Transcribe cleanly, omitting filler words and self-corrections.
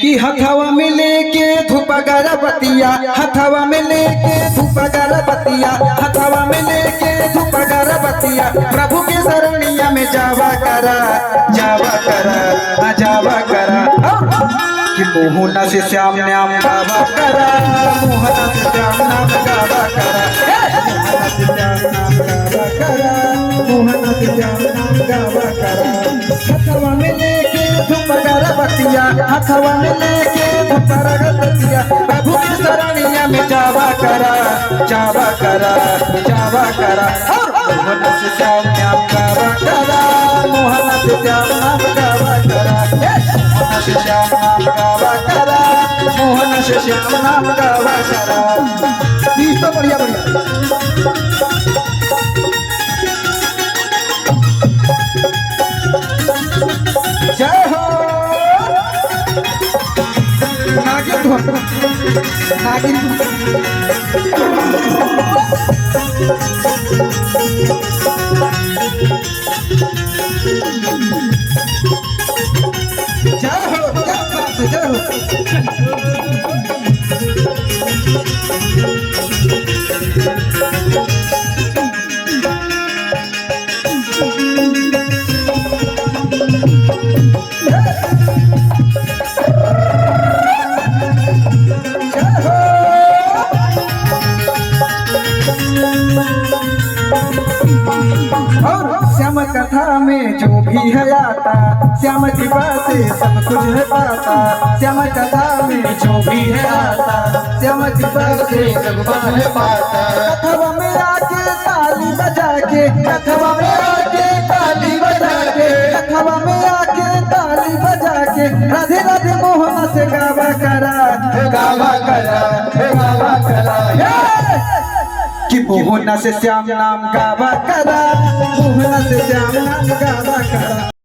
कि हथवा में लेके धूप अगरबत्तिया, हथवा में लेके धूप अगरबत्तिया, हथवा में लेके धूप अगरबत्तिया, प्रभु के शरणिया में जावा करा, जावा करा, जावा करा। कि मोहना से श्याम नाम गावा करा, मोहना से श्याम नाम गावा करा, मोहना से श्याम नाम गावा करा, मोहना से श्याम नाम गावा करा। हथवा में लेके धूप अगरबत्तिया, हथवा में लेके धूप अगरबत्तिया, प्रभु की शरणिया में जावा करा, जावा करा, जावा करा। मोहना से श्याम नाम गावा करा, मोहना से श्याम नाम गावा करा, मोहना से श्याम नाम गावा करा, मोहना से श्याम नाम गावा करा। तो बढ़िया बढ़िया जय हो नागिन धुन, नागिन जय हो, जय हो। और श्याम कथा में जो भी है आता, श्याम कृपा से सब कुछ है पाता, श्याम कथा में जो भी है आता, श्याम कृपा से सब कुछ है पाता। कथवा में आके ताली बजा के, कथवा में आके ताली बजा के, कथवा में आके ताली बजा के, राधे राधे मोहना से गावा करा, गावा करा, गावा करा। कि मोहना से श्याम नाम गावा करा, मोहना से श्याम नाम गावा करा।